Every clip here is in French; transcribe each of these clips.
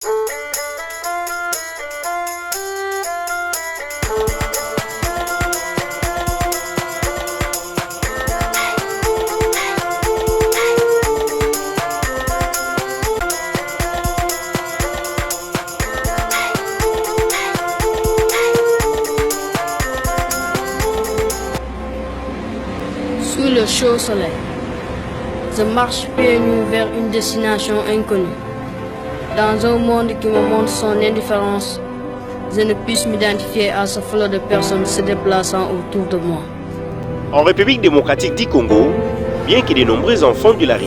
Sous le chaud soleil, je marche pieds nus vers une destination inconnue. Dans un monde qui me montre son indifférence, je ne puisse m'identifier à ce flot de personnes se déplaçant autour de moi. En République démocratique du Congo, bien que de nombreux enfants de la rue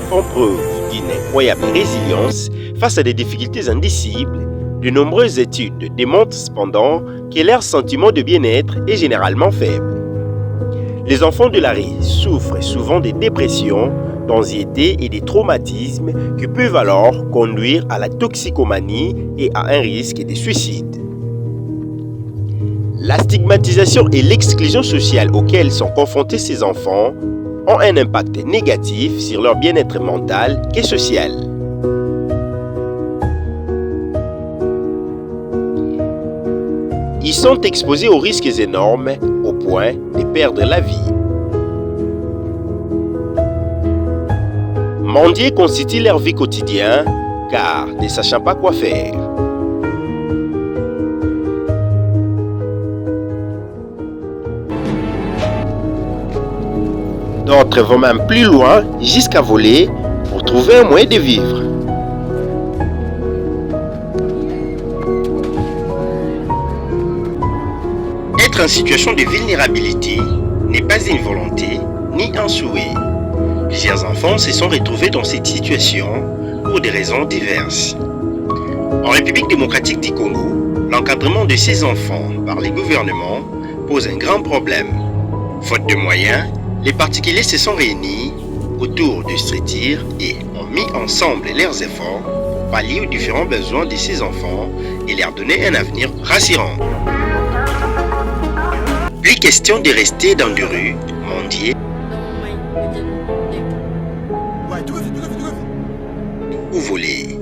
font preuve d'une incroyable résilience face à des difficultés indicibles, de nombreuses études démontrent cependant que leur sentiment de bien-être est généralement faible. Les enfants de la rue souffrent souvent de dépressions, d'anxiété et de traumatismes qui peuvent alors conduire à la toxicomanie et à un risque de suicide. La stigmatisation et l'exclusion sociale auxquelles sont confrontés ces enfants ont un impact négatif sur leur bien-être mental et social. Ils sont exposés aux risques énormes au point de perdre la vie. Mendier constitue leur vie quotidienne car ne sachant pas quoi faire. D'autres vont même plus loin jusqu'à voler pour trouver un moyen de vivre. Être en situation de vulnérabilité n'est pas une volonté ni un souhait. Plusieurs enfants se sont retrouvés dans cette situation pour des raisons diverses. En République démocratique du Congo, l'encadrement de ces enfants par les gouvernements pose un grand problème. Faute de moyens, les particuliers se sont réunis autour de structures et ont mis ensemble leurs efforts pour pallier aux différents besoins de ces enfants et leur donner un avenir rassurant. Plus question de rester dans des rues, mendier ou voler.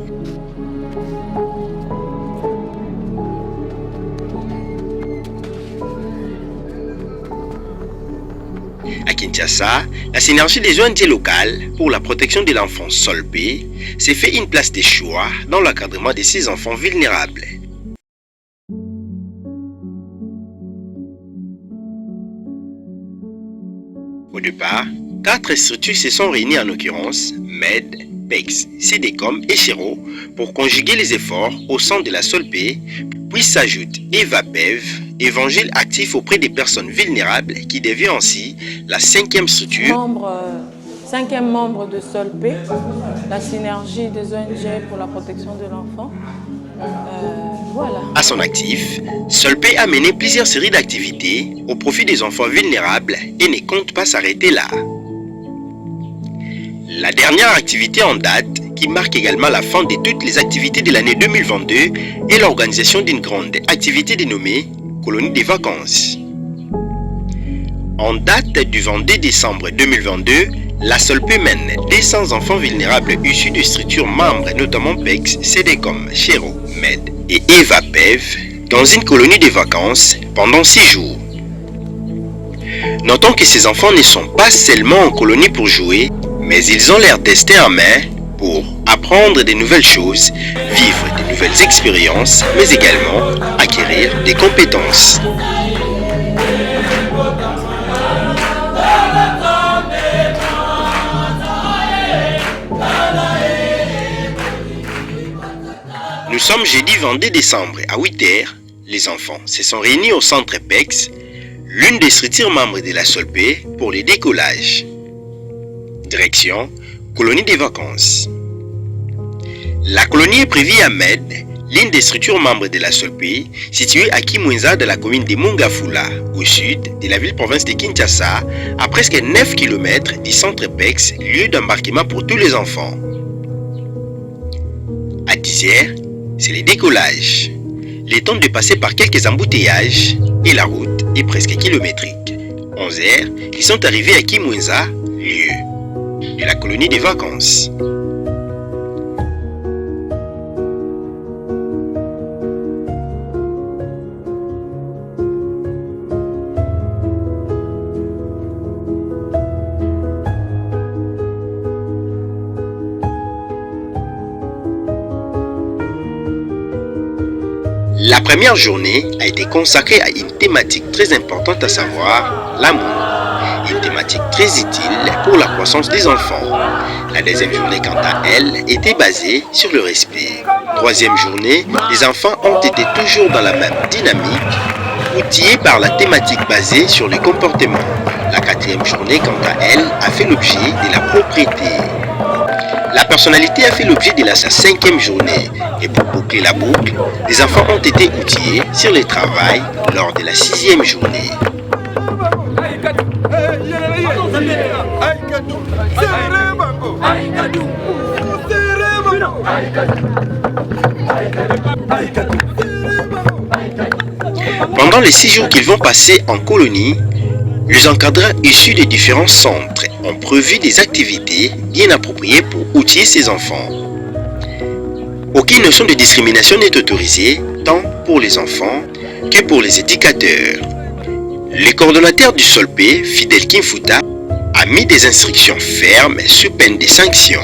À Kinshasa, la synergie des ONG locales pour la protection de l'enfant Solpé s'est fait une place de choix dans l'encadrement de ces enfants vulnérables. Au départ, 4 structures se sont réunies en l'occurrence MED, PEX, CDCOM et Chiro pour conjuguer les efforts au sein de la Solpé, puis s'ajoute EVAPEV, Évangile actif auprès des personnes vulnérables qui devient ainsi la 5e structure. 5e membre de Solpé, la synergie des ONG pour la protection de l'enfant. Voilà. À son actif, Solpé a mené plusieurs séries d'activités au profit des enfants vulnérables et ne compte pas s'arrêter là. La dernière activité en date, qui marque également la fin de toutes les activités de l'année 2022, est l'organisation d'une grande activité dénommée Colonie des vacances. En date du 22 décembre 2022, la Solpé mène 200 enfants vulnérables issus de structures membres, notamment PEX, CDCOM, Chiro, MED et EVAPEV, dans une colonie de vacances pendant 6 jours. Notons que ces enfants ne sont pas seulement en colonie pour jouer, mais ils ont leur destin en main pour apprendre de nouvelles choses, vivre de nouvelles expériences, mais également acquérir des compétences. Nous sommes jeudi 22 décembre à 8h. Les enfants se sont réunis au centre PEX, l'une des structures membres de la Solpé, pour le décollage. Direction, colonie des vacances. La colonie est prévue à MED, l'une des structures membres de la Solpé, située à Kimwenza de la commune de Mongafula, au sud de la ville-province de Kinshasa, à presque 9 km du centre PEX, lieu d'embarquement pour tous les enfants. À 10h, c'est le décollage. Le temps de passer par quelques embouteillages et la route est presque kilométrique. 11h, ils sont arrivés à Kimwenza, lieu de la colonie des vacances. La première journée a été consacrée à une thématique très importante, à savoir l'amour. Une thématique très utile pour la croissance des enfants. La deuxième journée, quant à elle, était basée sur le respect. Troisième journée, les enfants ont été toujours dans la même dynamique, outillés par la thématique basée sur le comportement. La quatrième journée, quant à elle, a fait l'objet de la propriété. La personnalité a fait l'objet de sa cinquième journée. Et pour boucler la boucle, les enfants ont été outillés sur le travail lors de la sixième journée. Pendant les 6 jours qu'ils vont passer en colonie, les encadrants issus des différents centres ont prévu des activités bien appropriées pour outiller ces enfants. Aucune notion de discrimination n'est autorisée, tant pour les enfants que pour les éducateurs. Le coordonnateur du SOLP, Fidel Kimfuta, a mis des instructions fermes sous peine de sanctions.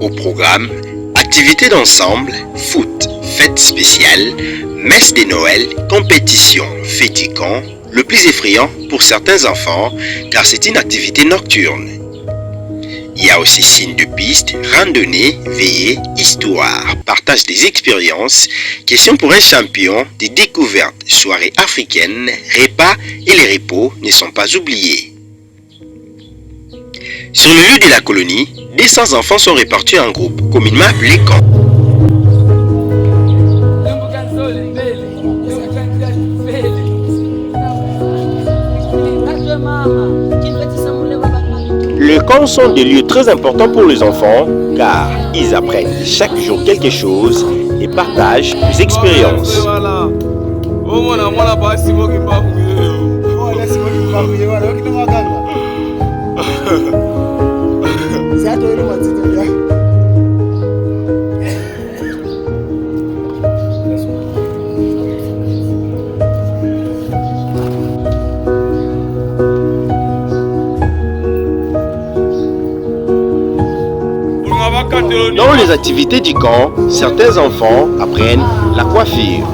Au programme, activités d'ensemble, foot, fêtes spéciales, messe de Noël, compétition, féticant, le plus effrayant pour certains enfants car c'est une activité nocturne. Il y a aussi signes de piste, randonnée, veillée, histoire, partage des expériences, questions pour un champion, des découvertes, soirées africaines, repas et les repos ne sont pas oubliés. Sur le lieu de la colonie, 200 enfants sont répartis en groupes, communément appelés camps. Les camps sont des lieux très importants pour les enfants car ils apprennent chaque jour quelque chose et partagent des expériences. Dans les activités du camp, certains enfants apprennent la coiffure,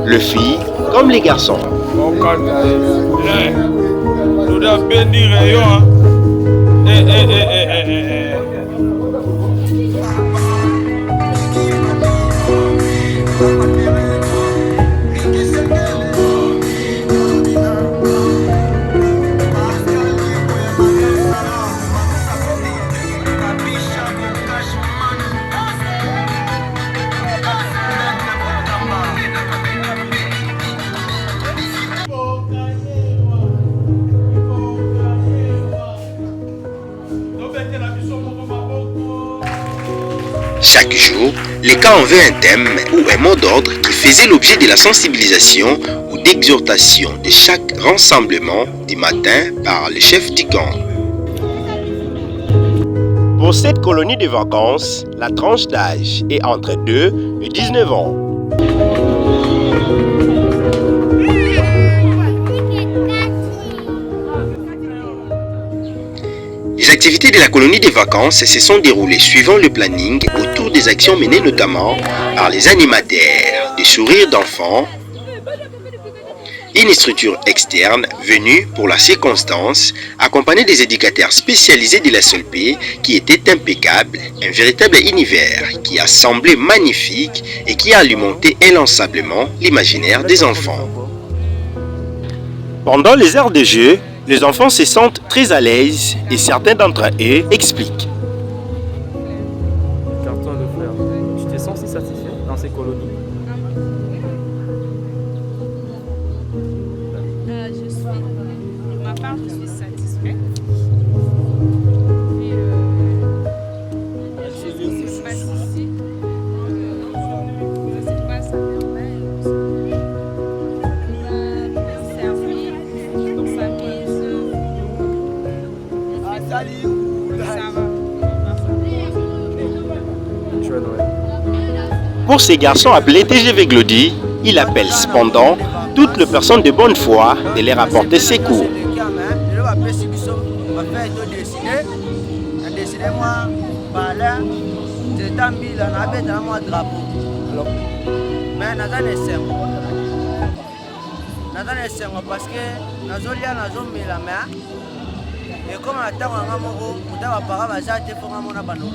les filles comme les garçons. Chaque jour, les camps avaient un thème ou un mot d'ordre qui faisait l'objet de la sensibilisation ou d'exhortation de chaque rassemblement du matin par le chef du camp. Pour cette colonie de vacances, la tranche d'âge est entre 2 et 19 ans. Les activités de la colonie de vacances se sont déroulées suivant le planning autour des actions menées notamment par les animateurs, des sourires d'enfants, une structure externe venue pour la circonstance, accompagnée des éducateurs spécialisés de la SOLP qui était impeccable, un véritable univers qui a semblé magnifique et qui a alimenté inlassablement l'imaginaire des enfants. Pendant les heures de jeu, les enfants se sentent très à l'aise et certains d'entre eux expliquent. Carton de frère, tu te sens si satisfait dans ces colonies? Pour ma part, je suis satisfaite. Et la chose qui se passe ici, ça se passe à merveille. On va bien servir dans sa mise. Ça va. Pour ces garçons appelés TGV Glody, il appelle cependant toutes les personnes de bonne foi de leur apporter secours. j'ai décidé moi parler de Tambila, n'avait dans mon drapeau. Mais n'a pas nécessairement. N'a pas nécessairement parce que Nazolia Nazomé la main. Et comme on attend un amoureux, on doit pas avoir pour un mona bano.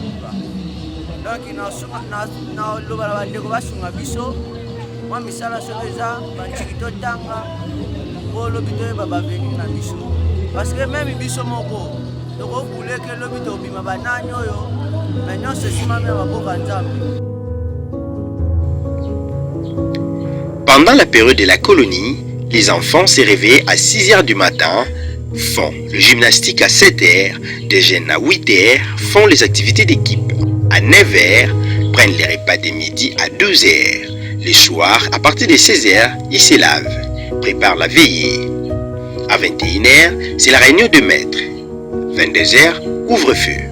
Donc il n'a pas sur biso. Moi misala soeza, banchikito tanga, pour l'hôpital baba venu na biso. Parce que même biso moko, donc on voulait que l'hôpital bima banani yo, maintenant c'est si ma mère va pas nzambe. Pendant la période de la colonie, les enfants se réveillent à 6h du matin, font le gymnastique à 7h, déjeunent à 8h, font les activités d'équipe. À 9h, prennent les repas de midi à 12h. Les soirs, à partir de 16h, ils se lavent, préparent la veillée. À 21h, c'est la réunion de maître. 22h, ouvre-feu.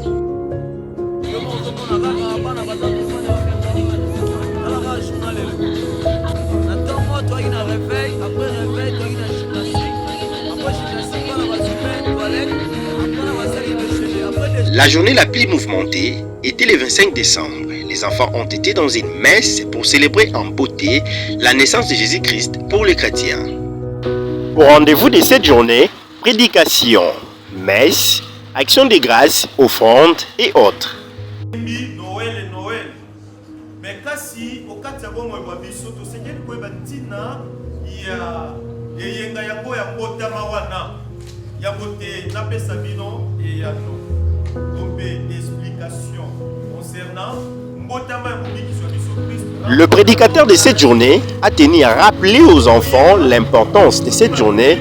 La journée la plus mouvementée était le 25 décembre. Les enfants ont été dans une messe pour célébrer en beauté la naissance de Jésus-Christ pour les chrétiens. Au rendez-vous de cette journée, prédication, messe, action de grâce, offrande et autres. Noël. Mais kasi okati bongo ba biso to seigneur ko bantina ya yenga ya ko ya kota mawana ya bote na pesa bino et ya no. Donc explication concernant le prédicateur de cette journée a tenu à rappeler aux enfants l'importance de cette journée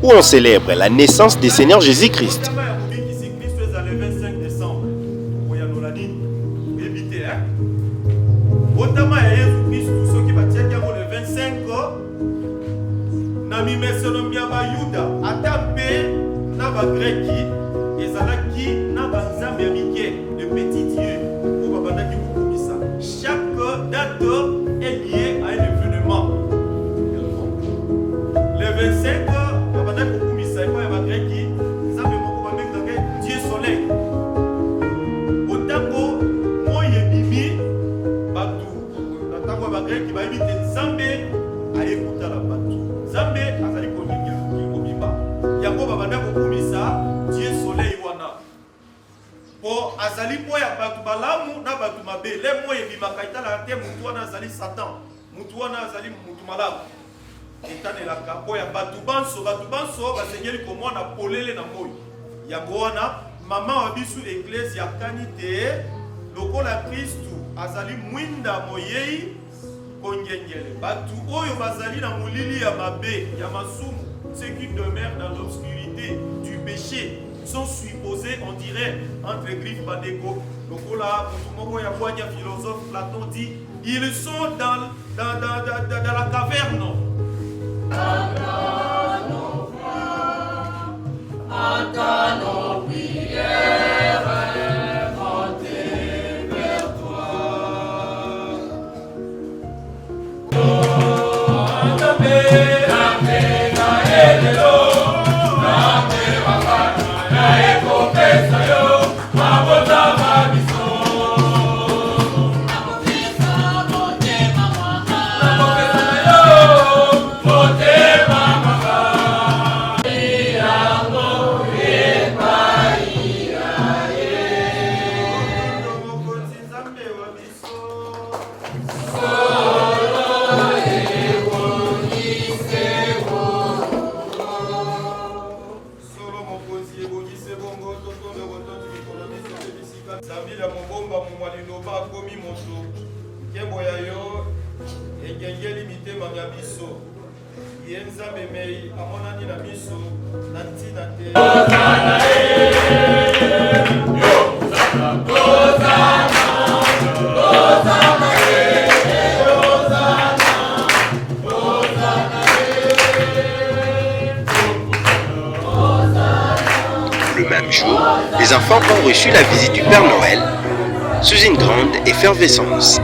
où on célèbre la naissance du Seigneur Jésus-Christ. Chaque date est liée à un événement. Le 25, Dieu soleil. Otango, moi yebimi, batu. Otango bagreki ba ibite Nzambe ayekuta la batu. Nzambe azali kolinga kobima. Yango babanda kokumisa Dieu soleil wana. Po azali po ya batu balamu na batu mabe. Le mo yebima kaita la te mutu wana azali Satan. Mutu wana azali mutu malamu. Etane la kapo ya batu banso basengeli komona polele na moyi. Yango wana mama wa bisu église ya kanite lokola Kristu azali mwinda moyei kongengele. Batu oyo bazali na mulili ya mabe ya masumu, ceux qui demeurent dans l'obscurité du péché sont supposés, on dirait, entre griffes bandeko. Lokola moko ya boanya philosophe Platon dit, ils sont dans la caverne. Attends nos prières, montées vers toi. Le même jour, les enfants ont reçu la visite du Père Noël sous une grande effervescence.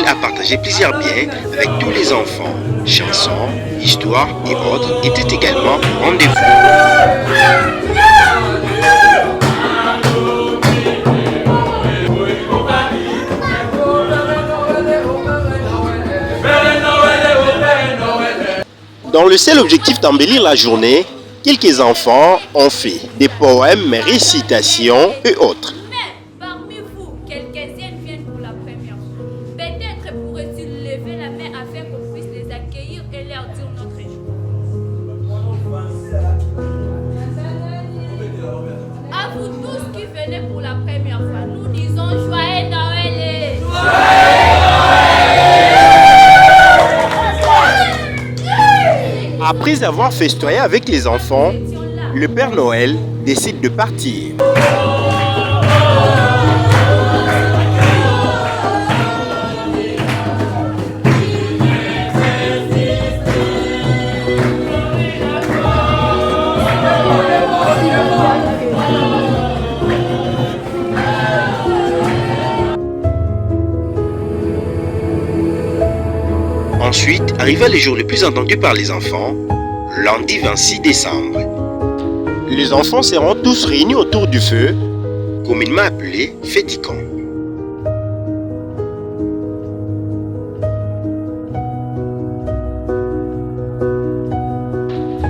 à partager plusieurs biens avec tous les enfants. Chansons, histoires et autres étaient également au rendez-vous. Dans le seul objectif d'embellir la journée, quelques enfants ont fait des poèmes, récitations et autres. Mais parmi vous, quelques-uns viennent pour la première fois. Peut-être pourrais-tu lever la main afin qu'on puisse les accueillir et leur dire notre joie. À vous tous qui venez pour la première fois, nous disons Joyeux Noël. Après avoir festoyé avec les enfants, le Père Noël décide de partir. Ensuite, arriva le jour le plus attendu par les enfants, lundi 26 décembre. Les enfants seront tous réunis autour du feu, communément appelé féticon.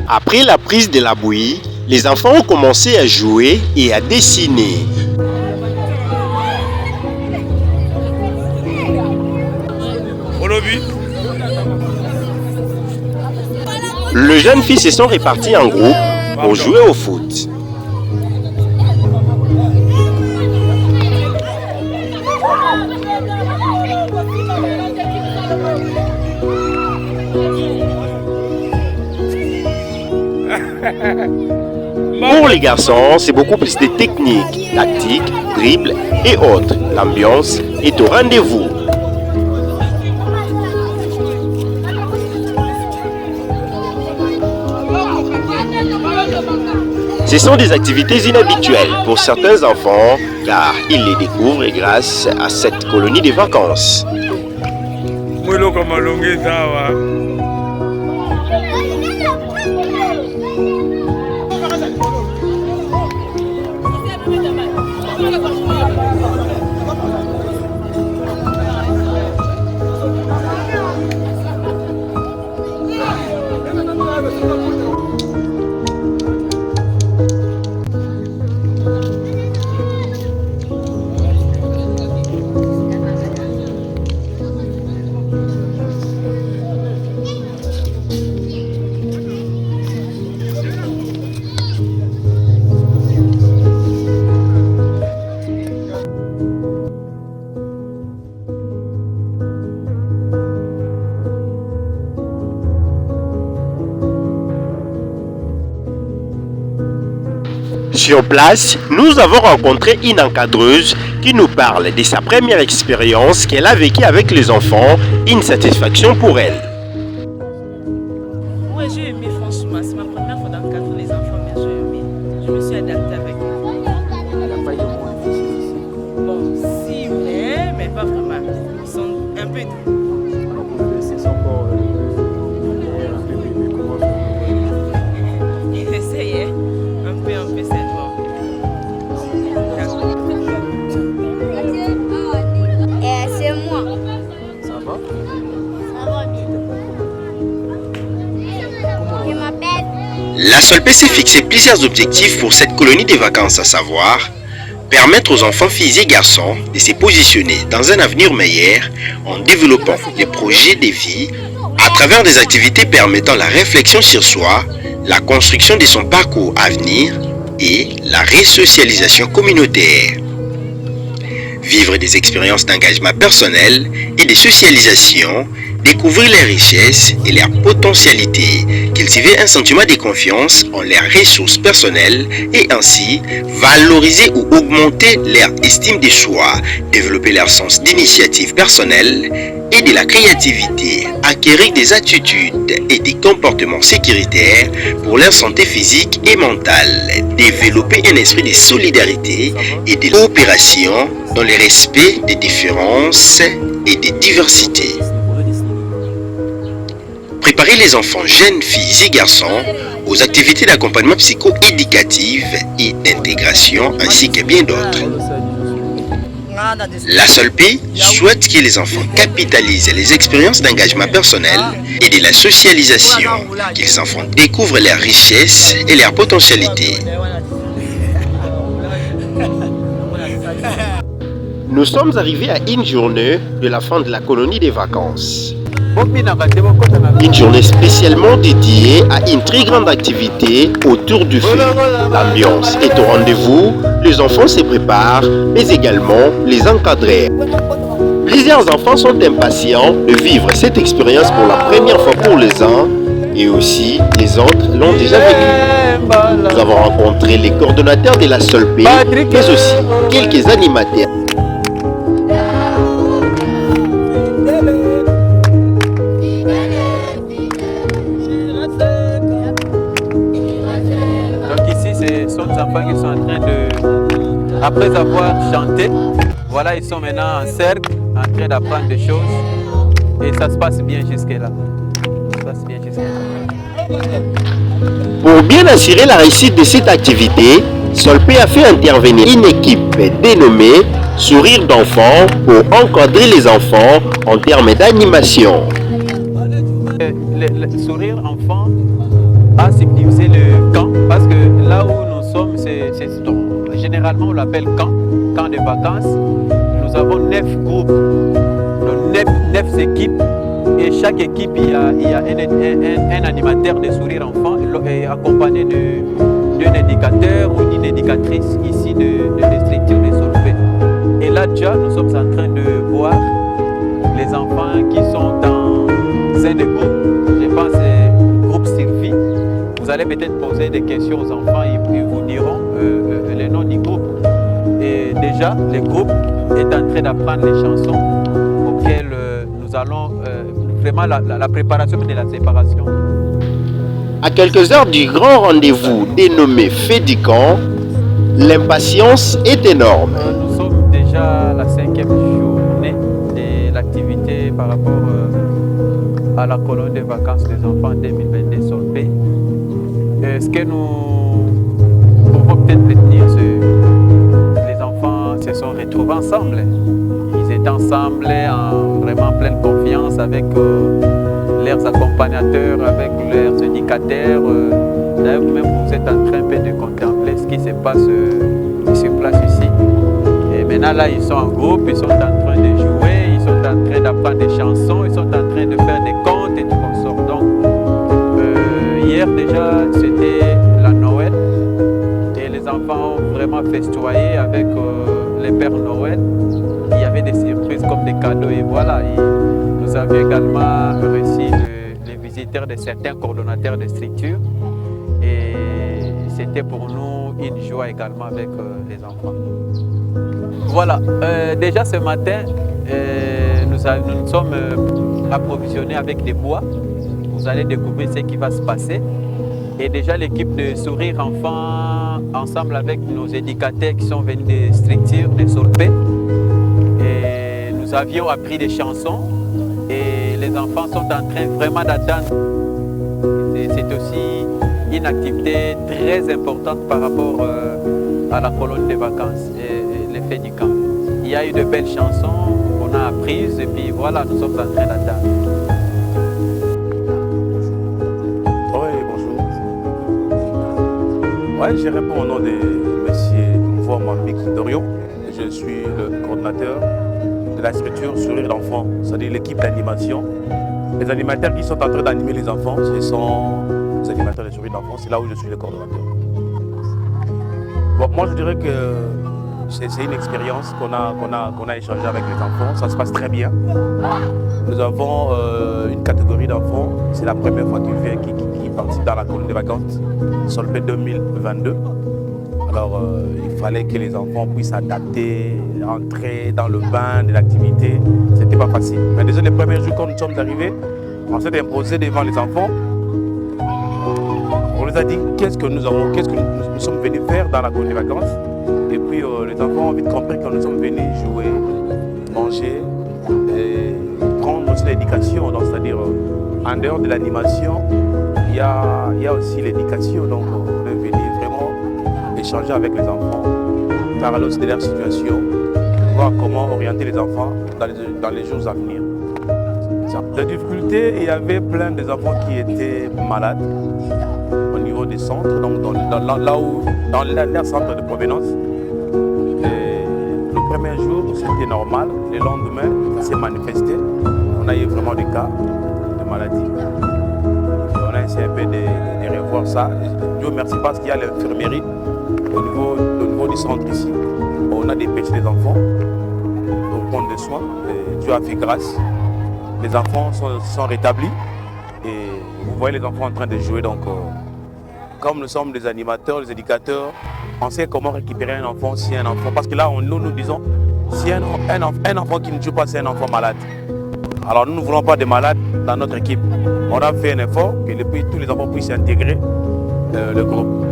Après la prise de la bouillie, les enfants ont commencé à jouer et à dessiner. Le jeune fils se sont répartis en groupe pour jouer au foot. Pour les garçons, c'est beaucoup plus de techniques, tactiques, dribbles et autres. L'ambiance est au rendez-vous. Ce sont des activités inhabituelles pour certains enfants car ils les découvrent grâce à cette colonie de vacances. Sur place, nous avons rencontré une encadreuse qui nous parle de sa première expérience qu'elle a vécue avec les enfants, une satisfaction pour elle. Moi j'ai aimé franchement, c'est ma première fois d'encadrer les enfants, mais j'ai aimé. Je me suis adaptée avec eux. Bon, si, mais pas vraiment. Ils sont un peu doux. Ils essayaient un peu cette fois. C'est moi. Ça va? Ça va bien. Je m'appelle. La Solpé s'est fixé plusieurs objectifs pour cette colonie de vacances, à savoir permettre aux enfants filles et garçons de se positionner dans un avenir meilleur en développant des projets de vie à travers des activités permettant la réflexion sur soi, la construction de son parcours à venir et la resocialisation communautaire. Vivre des expériences d'engagement personnel et de socialisation découvrir leurs richesses et leurs potentialités, cultiver un sentiment de confiance en leurs ressources personnelles et ainsi valoriser ou augmenter leur estime de soi, développer leur sens d'initiative personnelle et de la créativité, acquérir des attitudes et des comportements sécuritaires pour leur santé physique et mentale, développer un esprit de solidarité et de coopération dans le respect des différences et des diversités. Préparer les enfants, jeunes filles et garçons aux activités d'accompagnement psycho-éducatif et d'intégration ainsi que bien d'autres. La SOLPE souhaite que les enfants capitalisent les expériences d'engagement personnel et de la socialisation, que les enfants découvrent leurs richesses et leurs potentialités. Nous sommes arrivés à une journée de la fin de la colonie des vacances. Une journée spécialement dédiée à une très grande activité autour du feu. L'ambiance est au rendez-vous, les enfants se préparent, mais également les encadrés. Plusieurs enfants sont impatients de vivre cette expérience pour la première fois pour les uns et aussi les autres l'ont déjà vécu. Nous avons rencontré les coordonnateurs de la SOLPE, mais aussi quelques animateurs. Qui sont en train de, après avoir chanté, voilà, ils sont maintenant en cercle, en train d'apprendre des choses et ça se passe bien jusque-là. Pour bien assurer la réussite de cette activité, SOLPE a fait intervenir une équipe dénommée Sourire d'enfants pour encadrer les enfants en termes d'animation. Le sourire enfant a subdivisé le camp parce que là où généralement on l'appelle camp de vacances. Nous avons 9 groupes, donc 9 équipes et chaque équipe il y a un animateur de sourire enfant accompagné d'un éducateur ou d'une éducatrice ici de structure de SOLPE. Et là déjà nous sommes en train de voir les enfants qui sont dans un des groupes, je pense groupe Sylvie. Vous allez peut-être poser des questions aux enfants, ils vous diront le nom du groupe. Et déjà, le groupe est en train d'apprendre les chansons auxquelles nous allons vraiment la préparation de la séparation. À quelques heures du grand rendez-vous dénommé Fête du Camp, l'impatience est énorme. Nous sommes déjà à la 5e journée de l'activité par rapport à la colonie de vacances des enfants 2022 SOLPE. Ce que nous pouvons peut-être retenir, les enfants se sont retrouvés ensemble. Ils étaient ensemble en vraiment pleine confiance avec leurs accompagnateurs, avec leurs éducateurs. D'ailleurs, vous-même, vous êtes en train de contempler ce qui se passe, qui se place ici. Et maintenant, là, ils sont en groupe, ils sont en train de jouer, ils sont en train d'apprendre des chansons, ils sont en train de faire des contes et tout consort. Donc, hier déjà, c'était la Noël et les enfants ont vraiment festoyé avec les Pères Noël. Il y avait des surprises comme des cadeaux et voilà. Et nous avions également reçu les visiteurs de certains coordonnateurs de structures et c'était pour nous une joie également avec les enfants. Voilà, déjà ce matin, nous nous sommes approvisionnés avec des bois. Vous allez découvrir ce qui va se passer. Et déjà l'équipe de Sourire Enfants, ensemble avec nos éducateurs qui sont venus des structures de SOLPE, et nous avions appris des chansons et les enfants sont en train vraiment d'attendre. C'est aussi une activité très importante par rapport à la colonie de vacances et l'effet du camp. Il y a eu de belles chansons qu'on a apprises et puis voilà, nous sommes en train d'attendre. Ouais, je réponds au nom de M. Mvouamambik Dorio. Je suis le coordinateur de la structure Sourire d'enfants, c'est-à-dire l'équipe d'animation. Les animateurs qui sont en train d'animer les enfants, ce sont les animateurs de Sourire d'enfants, c'est là où je suis le coordinateur. Bon, moi je dirais que c'est une expérience qu'on a échangé avec les enfants. Ça se passe très bien. Nous avons une catégorie d'enfants. C'est la première fois qu'ils viennent, qui participent dans la colonie de vacances Solpé 2022. Alors, il fallait que les enfants puissent s'adapter, entrer dans le bain de l'activité. C'était pas facile. Mais déjà, les premiers jours, quand nous sommes arrivés, on s'est imposé devant les enfants. On les a dit qu'est-ce que nous sommes venus faire dans la colonie de vacances. Et puis, les enfants ont vite compris que nous sommes venus jouer, manger et prendre aussi l'éducation. C'est-à-dire, en dehors de l'animation, il y a aussi l'éducation. Donc, on est venu vraiment échanger avec les enfants, parler aussi de leur situation, voir comment orienter les enfants dans les jours à venir. Les difficultés, il y avait plein d'enfants qui étaient malades au niveau des centres, donc dans leur centre de provenance. Et le premier jour, c'était normal. Le lendemain, ça s'est manifesté. On a eu vraiment des cas de maladie. On a essayé un peu de revoir ça. Dieu merci parce qu'il y a l'infirmerie au niveau du centre ici. On a dépêché les enfants pour prendre des soins. Et Dieu a fait grâce. Les enfants sont rétablis et vous voyez les enfants en train de jouer. Donc, comme nous sommes des animateurs, des éducateurs, on sait comment récupérer un enfant si un enfant. Parce que là, nous disons, si un enfant qui ne joue pas, c'est un enfant malade. Alors, nous ne voulons pas de malades dans notre équipe. On a fait un effort que tous les enfants puissent intégrer le groupe.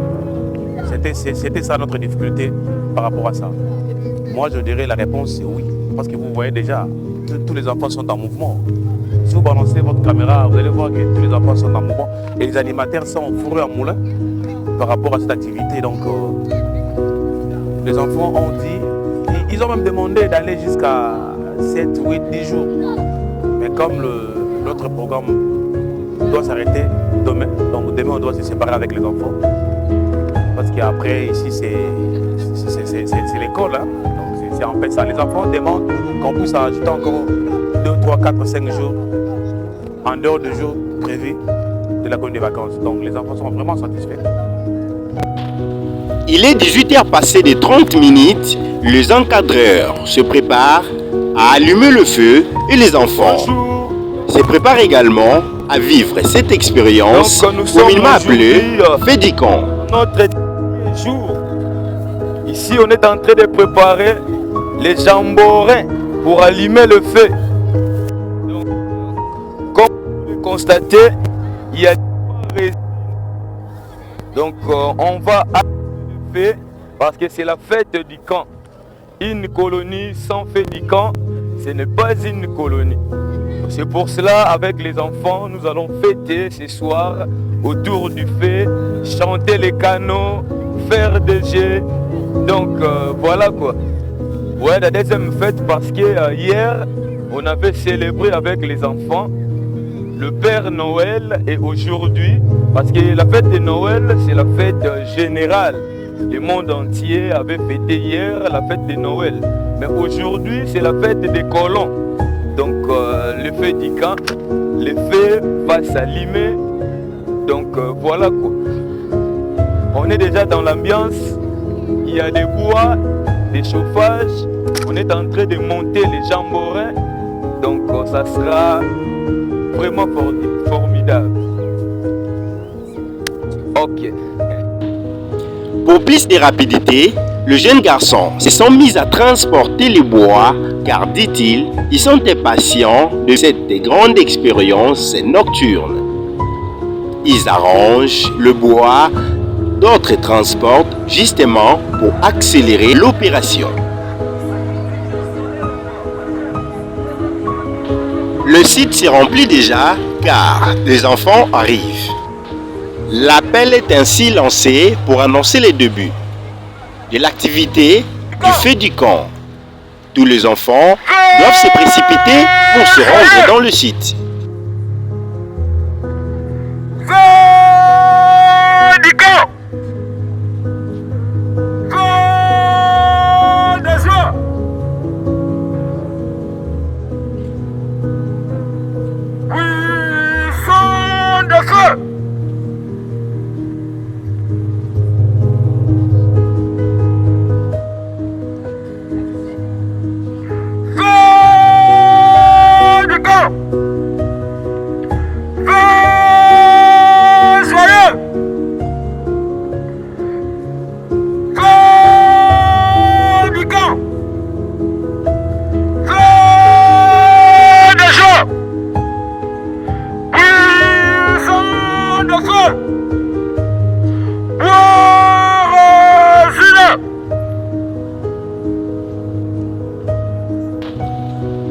C'était ça notre difficulté par rapport à ça. Moi, je dirais la réponse, c'est oui. Parce que vous voyez déjà, tous les enfants sont en mouvement. Si vous balancez votre caméra, vous allez voir que tous les enfants sont en mouvement. Et les animateurs sont fourrés en moulin par rapport à cette activité. Donc, les enfants ont dit, ils ont même demandé d'aller jusqu'à 7, 8, 10 jours. Mais comme notre programme doit s'arrêter demain, donc demain on doit se séparer avec les enfants. Parce qu'après, ici, c'est l'école. Hein. Donc, c'est en fait ça. Les enfants demandent qu'on puisse ajouter encore 2, 3, 4, 5 jours en dehors des jours prévus de la colonie de vacances. Donc, les enfants sont vraiment satisfaits. Il est 18h passé de 30 minutes. Les encadreurs se préparent à allumer le feu et les enfants se préparent également à vivre cette expérience comme il m'a appelé Fédicon. Notre jour, ici on est en train de préparer les jamborins pour allumer le feu. Donc, comme vous le constatez, il y a des donc on va allumer le feu parce que c'est la fête du camp. Une colonie sans feu du camp, ce n'est pas une colonie. C'est pour cela, avec les enfants, nous allons fêter ce soir autour du feu, chanter les canons, faire des jeux. Donc voilà quoi. Ouais, la deuxième fête parce que hier, on avait célébré avec les enfants le Père Noël et aujourd'hui, parce que la fête de Noël, c'est la fête générale. Le monde entier avait fêté hier la fête de Noël. Mais aujourd'hui, c'est la fête des colons. Donc le feu du camp, le feu va s'allumer. Donc voilà quoi. On est déjà dans l'ambiance. Il y a des bois, des chauffages. On est en train de monter les jamborins. Donc ça sera vraiment formidable. Ok. Pour plus de rapidité, le jeune garçon se sont mis à transporter les bois car, dit-il, ils sont impatients de cette grande expérience nocturne. Ils arrangent le bois, d'autres transportent justement pour accélérer l'opération. Le site s'est rempli déjà car les enfants arrivent. L'appel est ainsi lancé pour annoncer les débuts de l'activité du feu du camp. Tous les enfants doivent se précipiter pour se rendre dans le site.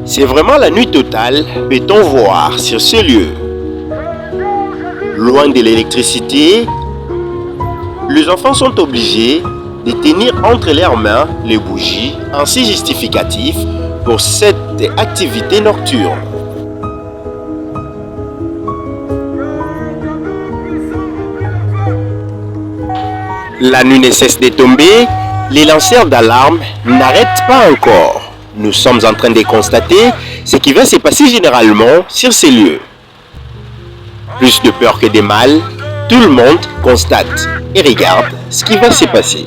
C'est vraiment la nuit totale, peut-on voir sur ce lieu. Loin de l'électricité, les enfants sont obligés de tenir entre leurs mains les bougies, ainsi justificatif pour cette activité nocturne. La nuit ne cesse de tomber, les lanceurs d'alarme n'arrêtent pas encore. Nous sommes en train de constater ce qui va se passer généralement sur ces lieux. Plus de peur que de mal, tout le monde constate et regarde ce qui va se passer.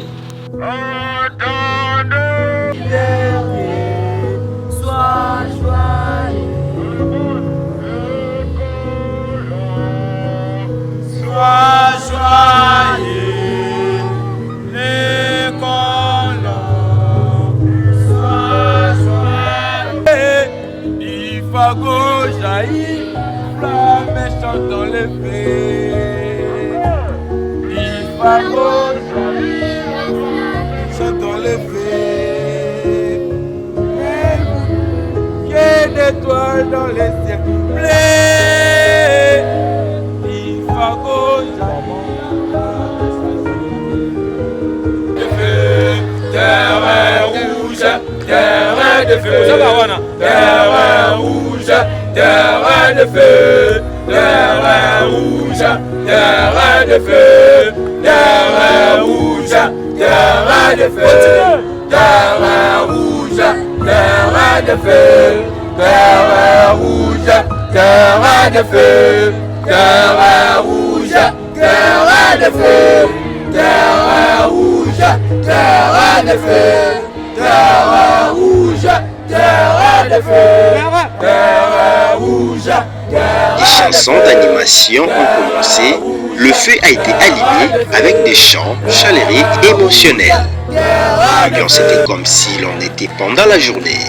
Jaillit, flamme chante dans les fées. Ifago jaillit, chante dans les fées. Qu'il d'étoiles dans les ciels blés. Ifago jaillit, terre rouge, terre de feu, terre rouge. Terre de feu, terre rouge, terre de feu, terre rouge, terre de feu, terre rouge, terre de feu, terre rouge, terre de feu, terre rouge, terre de feu, terre rouge, terre de feu, terre rouge, terre de feu, terre rouge. Les chansons d'animation ont commencé, le feu a été allumé avec des chants chaleureux et émotionnels. L'ambiance était comme si l'on était pendant la journée.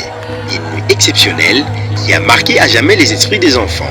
Une nuit exceptionnelle qui a marqué à jamais les esprits des enfants.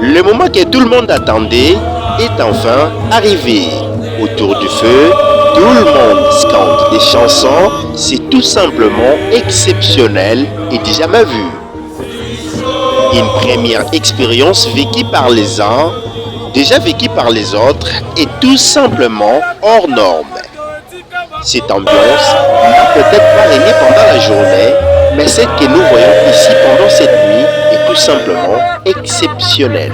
Le moment que tout le monde attendait est enfin arrivé. Autour du feu, tout le monde scande des chansons. C'est tout simplement exceptionnel et du jamais vu. Une première expérience vécue par les uns, déjà vécue par les autres, et tout simplement hors norme. Cette ambiance n'a peut-être pas régné pendant la journée, mais celle que nous voyons ici pendant cette nuit est tout simplement exceptionnelle.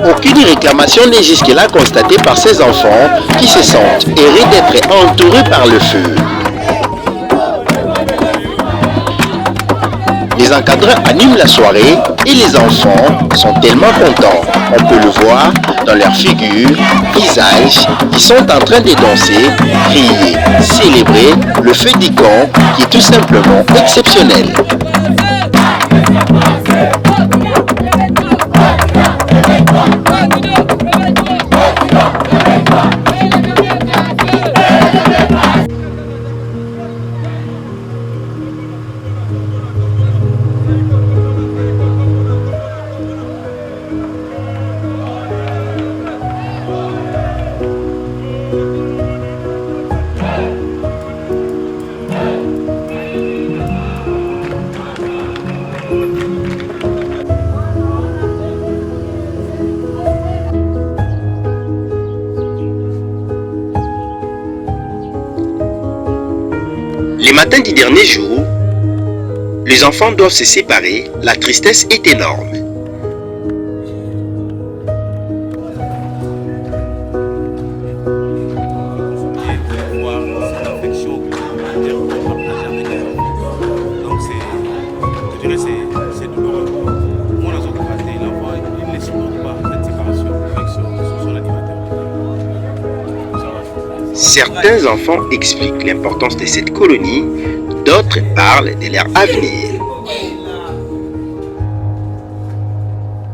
Aucune réclamation n'est jusque-là constatée par ces enfants qui se sentent heureux d'être entourés par le feu. Les encadreurs animent la soirée et les enfants sont tellement contents. On peut le voir dans leurs figures, visages, qui sont en train de danser, crier, célébrer le feu du camp qui est tout simplement exceptionnel. Les matins du dernier jour, les enfants doivent se séparer, la tristesse est énorme. Donc c'est douloureux. Moi, dans notre côté, l'enfant, il ne supporte pas cette séparation avec son animateur. Certains enfants expliquent l'importance de cette colonie, d'autres parlent de leur avenir.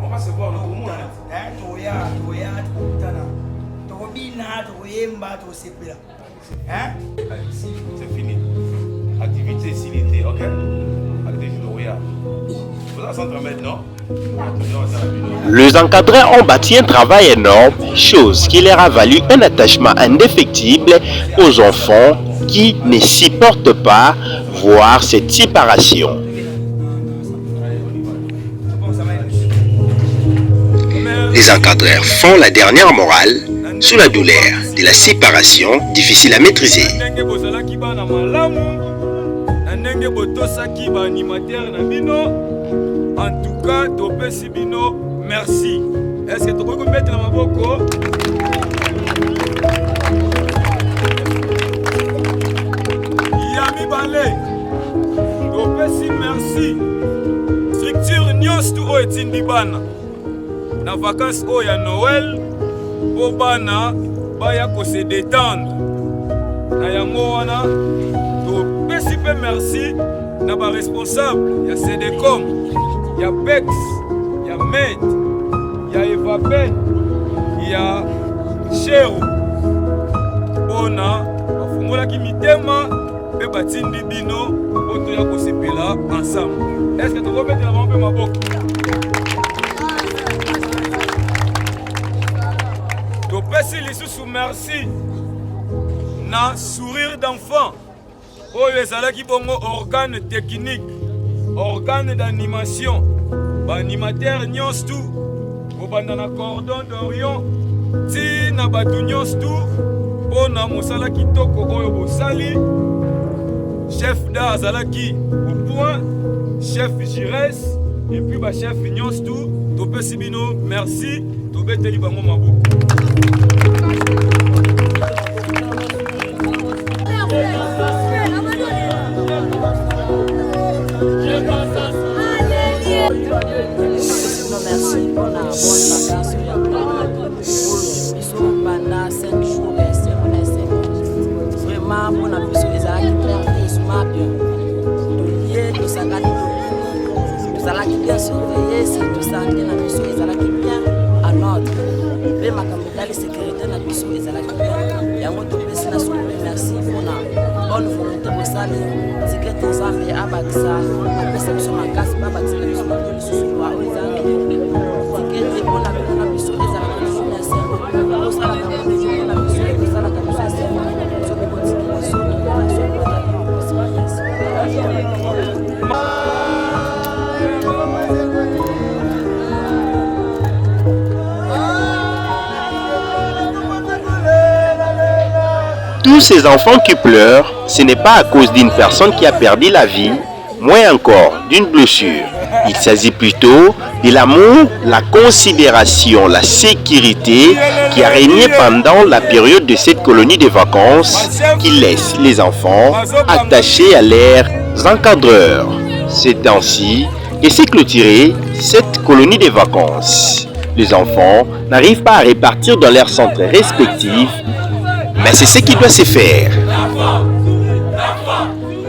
On va se voir le moment. C'est fini. Activité s'il était, ok? Activité du Roya. Vous allez s'entendre maintenant. Les encadreurs ont bâti un travail énorme, chose qui leur a valu un attachement indéfectible aux enfants qui ne supportent pas voir cette séparation. Les encadreurs font la dernière morale sous la douleur de la séparation difficile à maîtriser. En tout cas, Topesi Bino, merci. Est-ce que tu peux mettre la maboko? Yami Balé, Topesi merci. Structure Nyos to Oetindi Bana. Na vacances o ya Noël, po bana baya ko se détendre. Na yango wana, Topesi pe merci. Na ba responsable, ya CDCOM. Il y a Bex, il y a Med, il y a Evapen, il y a Chero. Bona, bafungola ki mitema, pe batindi bino, oto ya kosepela ensemble. Est-ce que tu peux mettre la main pe maboko? Topesi lisusu merci. Na sourire d'enfant. Oyo ezalaki bongo organe technique, organe d'animation. Animateur nyos tout, obanda na cordon d'Orion, ti na batu nyos tout, pona mosala kitoko oyo bosali, chef d'Azalaki au point, chef Jires, et puis ba chef nyos tout, topesi bino merci, tobeteli bango maboko. Merci pour la bonne vacances. Pendant 5 jours, vraiment, mon avis, les arrêts bien. Nous allons bien surveiller si tout ça est dans mission, ils allons bien en ordre. Les macamodales sécurité dans mission, ils allont bien. Il y a un autre personne à soulever. Merci pour la bonne volonté pour ça. C'est que tes amis à Baksa, après ça, sur ma casse, pas Baksa, les gens qui sont sur moi, ils allont bien. C'est que tes bonnes amis dans la mission, ils allont bien. Merci. Pour ça, la mission, pour ça, la mission, sur les continuations, Tous ces enfants qui pleurent, ce n'est pas à cause d'une personne qui a perdu la vie, moins encore d'une blessure. Il s'agit plutôt de l'amour, la considération, la sécurité qui a régné pendant la période de cette colonie de vacances qui laisse les enfants attachés à leurs encadreurs. C'est ainsi que s'est clôturée cette colonie de vacances. Les enfants n'arrivent pas à répartir dans leurs centres respectifs, mais c'est ce qui doit se faire.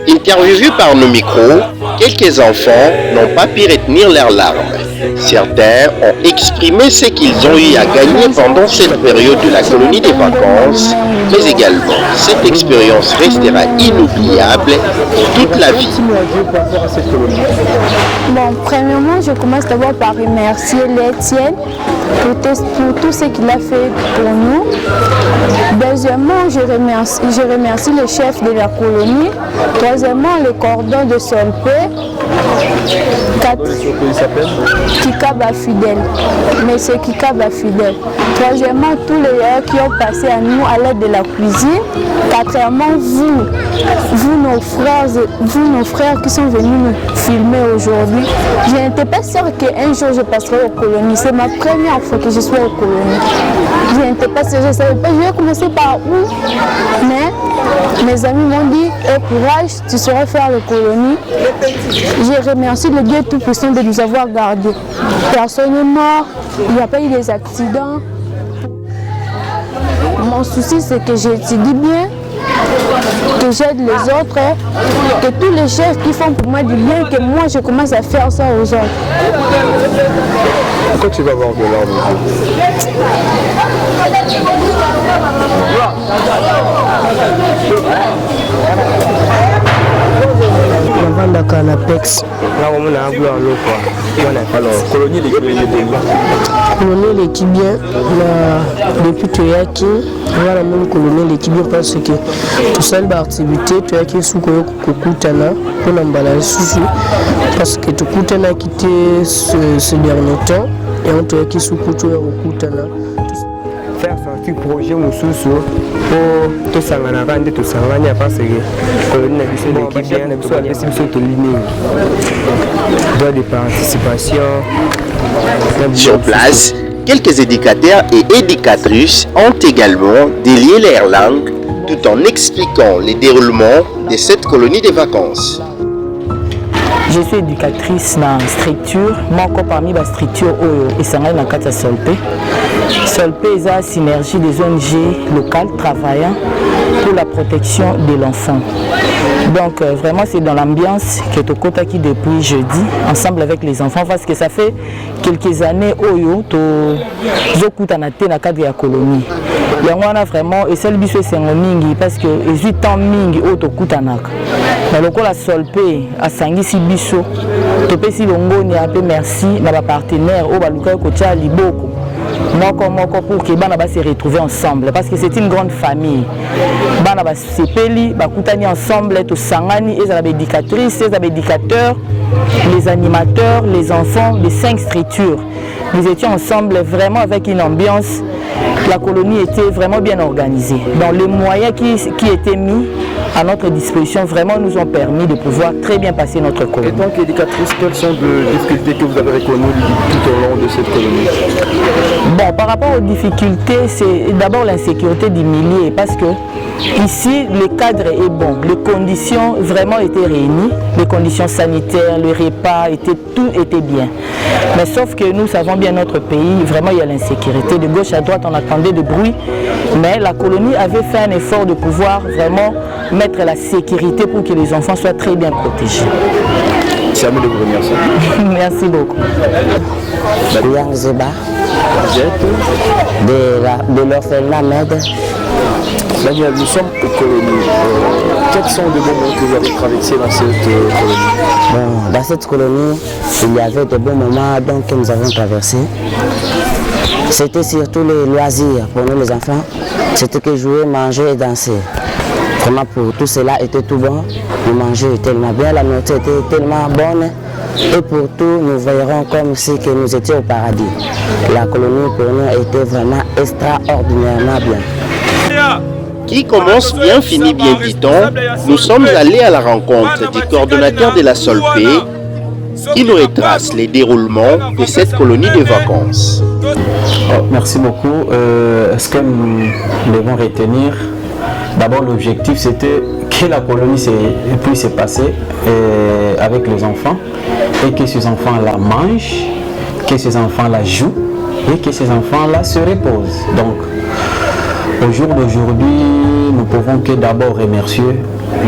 Interviewés par nos micros, quelques enfants n'ont pas pu retenir leurs larmes. Certains ont exprimé ce qu'ils ont eu à gagner pendant cette période de la colonie des vacances, mais également cette expérience restera inoubliable pour toute la vie. Bon, premièrement, je commence d'abord par remercier l'Étienne pour tout ce qu'il a fait pour nous. Deuxièmement, je remercie le chef de la colonie. Troisièmement, le cordon de Solpé. Kikaba Fidèle. Monsieur Kikaba Fidèle. Troisièmement, tous les gars qui ont passé à nous à l'aide de la cuisine. Quatrièmement, vous nos frères qui sont venus nous filmer aujourd'hui. Je n'étais pas sûre qu'un jour je passerai aux colonies. C'est ma première fois que je suis aux colonies. Je n'étais pas sûre, je ne savais pas. Je vais commencer par où. Mais mes amis m'ont dit, courage, tu sauras faire les colonies. Je remercie le Dieu Tout-Puissant de nous avoir gardés. Personne n'est mort, il n'y a pas eu des accidents. Mon souci, c'est que j'étudie bien, que j'aide les autres, que tous les chefs qui font pour moi du bien, que moi je commence à faire ça aux autres. Pourquoi tu vas avoir de larmes? navandaka na pex nakomona anglo aloko alors colonie eleki bien depuis toyaki wana moni colonie eleki bien parce que tosali baactivité toyaki esu koyoka kokutana mpona mbala lisusu parce que tokutanaki te ce dernier temps yango toyaki esu kutu ya kokutana faire sortir projet mosusu po tosanganaka nde tosangani ya parce que colonie na biso eleki bien na biso apesi biso toli mingi droit de participation. Sur place, quelques éducateurs et éducatrices ont également délié leur langue tout en expliquant les déroulements de cette colonie de vacances. Je suis éducatrice dans la structure, moi parmi les structures et ça dans kata Solpé. Solpé est la synergie des ONG locales travaillant pour la protection de l'enfant. Donc vraiment c'est dans l'ambiance que Tokota qui depuis jeudi ensemble avec les enfants parce que ça fait quelques années oyo to zokutanate na cadre ya colonie. Yango wana vraiment et celle biso sengo mingi parce que 8 ans mingi o tokutanaka. Na lokola Solpé asangisi biso topesi longoni ape merci na ba partenaire o baluka ko tia liboko. Moko pour que bana ba se retrouver ensemble parce que c'est une grande famille. Bana ba sepeli ba kutani ensemble to sangani et les éducatrices, les éducateurs, les animateurs, les enfants de 5 structures. Nous étions ensemble vraiment avec une ambiance. La colonie était vraiment bien organisée. Donc les moyens qui étaient mis à notre disposition vraiment nous ont permis de pouvoir très bien passer notre colonie. Et donc éducatrice, quelles sont les difficultés que vous avez reconnues tout au long de cette colonie? Bon, par rapport aux difficultés, c'est d'abord l'insécurité du milieu parce que ici, le cadre est bon. Les conditions vraiment étaient réunies. Les conditions sanitaires, le repas, tout était bien. Mais sauf que nous savons bien notre pays, vraiment il y a l'insécurité. De gauche à droite, on attendait de bruit. Mais la colonie avait fait un effort de pouvoir vraiment mettre la sécurité pour que les enfants soient très bien protégés. C'est à nous de vous remercier. Merci beaucoup. Yang Zeba, de l'orphelinat Med. Daniel, nous sommes aux colonies. Quels sont les moments que vous avez traversés dans cette colonie? Bon, dans cette colonie, il y avait de bons moments donc, que nous avons traversés. C'était surtout les loisirs pour nous les enfants. C'était que jouer, manger et danser. Vraiment pour tout cela était tout bon. Le manger était tellement bien, la nourriture était tellement bonne. Et pour tout, nous verrons comme si que nous étions au paradis. La colonie pour nous était vraiment extraordinairement bien. Qui commence bien finit bien, dit-on. Nous sommes allés à la rencontre du coordonnateur de la Solpé qui nous retrace les déroulements de cette colonie de vacances. Merci beaucoup. Ce que nous devons retenir, d'abord l'objectif c'était que la colonie puisse se passer avec les enfants et que ces enfants-là mangent, que ces enfants-là jouent et que ces enfants-là se reposent. Donc, au jour d'aujourd'hui, nous pouvons que d'abord remercier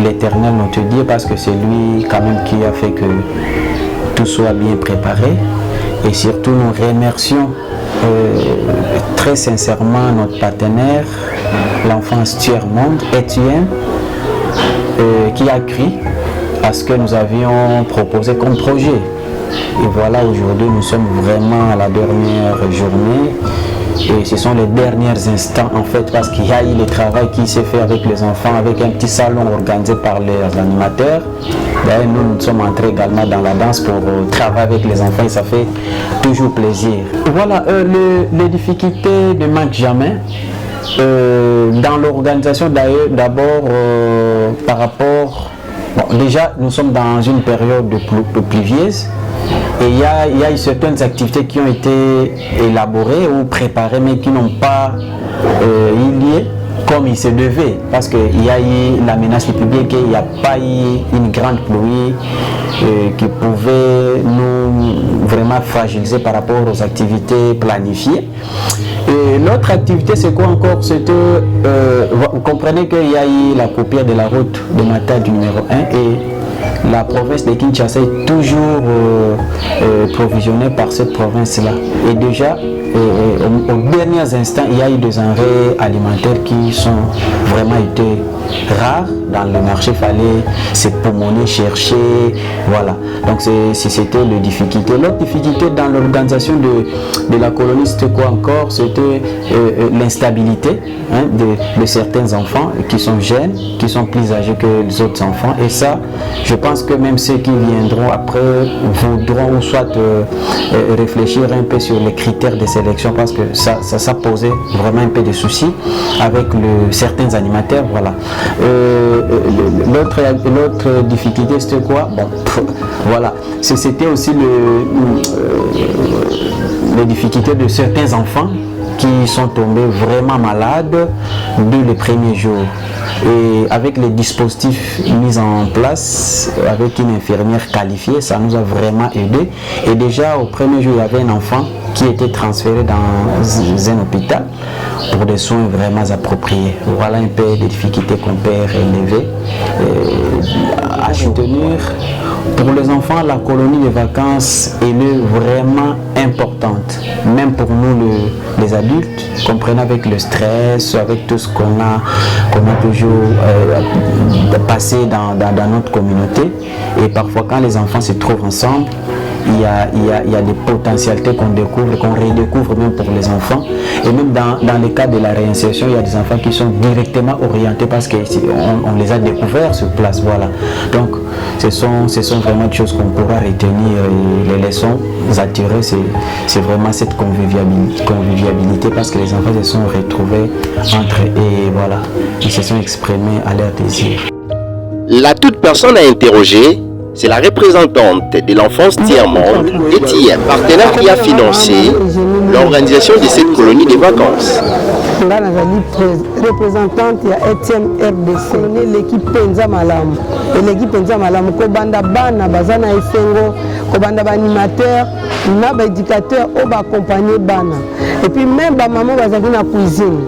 l'Éternel, notre Dieu, parce que c'est lui quand même qui a fait que tout soit bien préparé. Et surtout, nous remercions très sincèrement notre partenaire, l'enfance tiers-monde, Étienne, qui a cru à ce que nous avions proposé comme projet. Et voilà, aujourd'hui, nous sommes vraiment à la dernière journée. Et ce sont les derniers instants en fait, parce qu'il y a eu le travail qui s'est fait avec les enfants, avec un petit salon organisé par les animateurs. D'ailleurs, nous sommes entrés également dans la danse pour travailler avec les enfants et ça fait toujours plaisir. Voilà, les difficultés ne manquent jamais. Dans l'organisation d'ailleurs, d'abord par rapport... Bon, déjà, nous sommes dans une période de pluvieuse. Et il y a eu certaines activités qui ont été élaborées ou préparées mais qui n'ont pas eu lieu comme il se devait, parce qu'il y a eu la menace publique et il n'y a pas eu une grande pluie qui pouvait nous vraiment fragiliser par rapport aux activités planifiées. Et l'autre activité, c'est quoi encore? C'était, vous comprenez qu'il y a eu la coupure de la route de Matadi numéro 1 et la province de Kinshasa est toujours provisionnée par cette province-là. Et déjà, aux derniers instants, il y a eu des denrées alimentaires qui sont vraiment été rares dans le marché. Il fallait se pommonner, chercher, voilà. Donc c'était les difficultés. L'autre difficulté dans l'organisation de la colonie, c'était quoi encore? C'était l'instabilité de certains enfants qui sont jeunes, qui sont plus âgés que les autres enfants. Et ça, je pense que même ceux qui viendront après voudront ou soit réfléchir un peu sur les critères de sélection, parce que ça posait vraiment un peu de soucis avec certains animateurs, voilà. L'autre difficulté, c'était quoi? Bon, voilà, c'était aussi les difficultés de certains enfants qui sont tombés vraiment malades dès le premier jour. Et avec les dispositifs mis en place, avec une infirmière qualifiée, ça nous a vraiment aidé. Et déjà au premier jour, il y avait un enfant qui était transféré dans un hôpital pour des soins vraiment appropriés. Voilà un peu des difficultés qu'on peut relever. À soutenir, pour les enfants, la colonie de vacances est vraiment importante. Même pour nous, les adultes, comprenez, avec le stress, avec tout ce qu'on a toujours passé dans notre communauté. Et parfois, quand les enfants se trouvent ensemble, il y a des potentialités qu'on découvre, qu'on redécouvre même pour les enfants. Et même dans le cas de la réinsertion, il y a des enfants qui sont directement orientés parce qu'on les a découverts sur place. Voilà. Donc, ce sont vraiment des choses qu'on pourra retenir. Et les leçons à tirer, c'est vraiment cette convivialité parce que les enfants se sont retrouvés entre eux et voilà, ils se sont exprimés à leur désir. La toute personne à interroger C'est la représentante de l'enfance tiers-monde et tiers, partenaire qui a financé l'organisation de cette colonie de vacances. nga nazali représentante ya ETM RDC l'équipe penza malamu l'équipe penza malamu kobanda bana baza na esengo kobanda ba animateur na ba éducateur o ba accompagner bana et puis même ba maman bazali na cuisine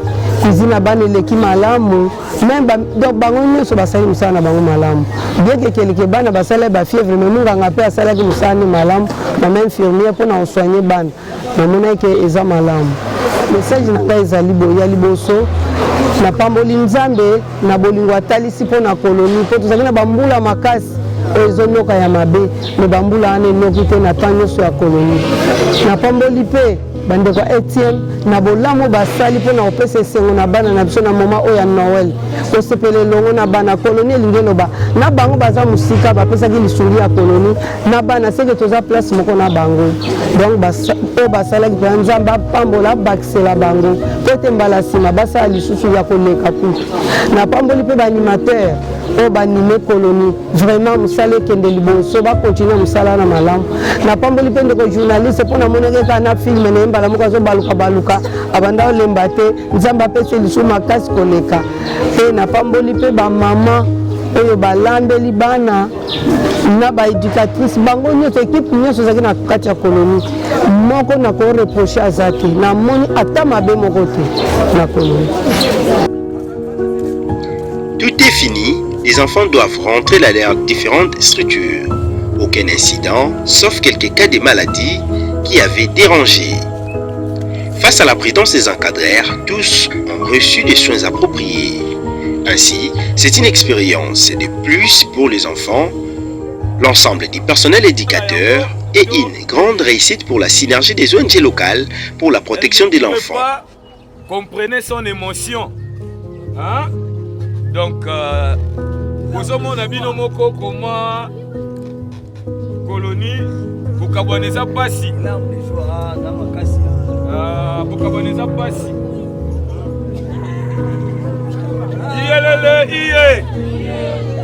na bana l'équipe malamu même donc bango nyonso basali musala na bango malamu bien que quelque bana basala ba fièvre mais munganga pe asala ki musala ni malamu na même infirmière pour na soigner bana na mona ke eza malamu message na ngai ezali boya liboso na pamboli nzambe na bolingo atalisi mpo na koloni mpo tozali na bambula makasi oyo ezonoka ya mabe me bambula wana enoki te na temps nyonso ya koloni na pamboli mpe bandeko Etienne na bolamu basali mpo na kopesa esengo na bana na biso na moma oyo ya Noël kosepela elongo na bana koloni elingi eloba na bango baza mosika bapesaki lisungi ya koloni na bana seke toza place moko na bango donc oyo basalaki mpenza nzambe apambola abakisela bango mpo ete mbala nsima basala lisusu ya koleka kutu na pamboli mpe baanimateur oyo banime koloni vraiment mosala ekende liboso bakontinue mosala na malamu na pamboli mpe ndeko journaliste mpo namonaki kaka na filme na ye mbala moko azobalukabaluka abanda olemba te nzambe apesi lisu makasi koleka mpe na pamboli mpe bamama oyo balambeli bana na baéducatrice bango nyonso ekipe nyonso ezalaki na kati ya koloni moko na koreproche aza te namoni ata mabe moko te na koloni. Tout est fini, les enfants doivent rentrer dans leurs différentes structures. Aucun incident, sauf quelques cas de maladie qui avaient dérangé. Face à la prudence des encadreurs, tous ont reçu des soins appropriés. Ainsi, c'est une expérience de plus pour les enfants, l'ensemble du personnel éducateur et une grande réussite pour la synergie des ONG locales pour la protection de l'enfant. Comprenez son émotion. Hein? Donc, vous avez vu comment colonie, vous cabonez à passer. Vous cabonez à passer.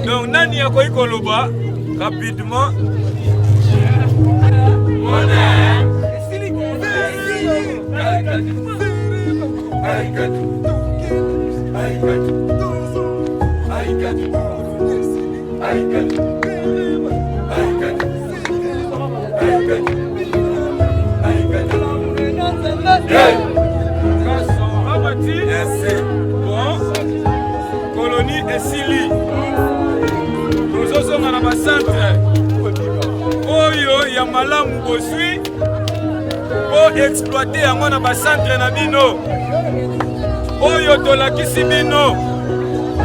Donc, Nani a quoi koloba rapidement. Colonie et Sili. Nous sommes dans le centre. Oyo ya malamu bosui. Pour exploiter yango na ba centre na bino. Oyo tolakisi bino.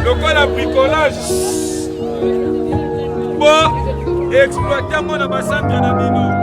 Lokola bricolage. Pour exploiter yango na ba centre na bino.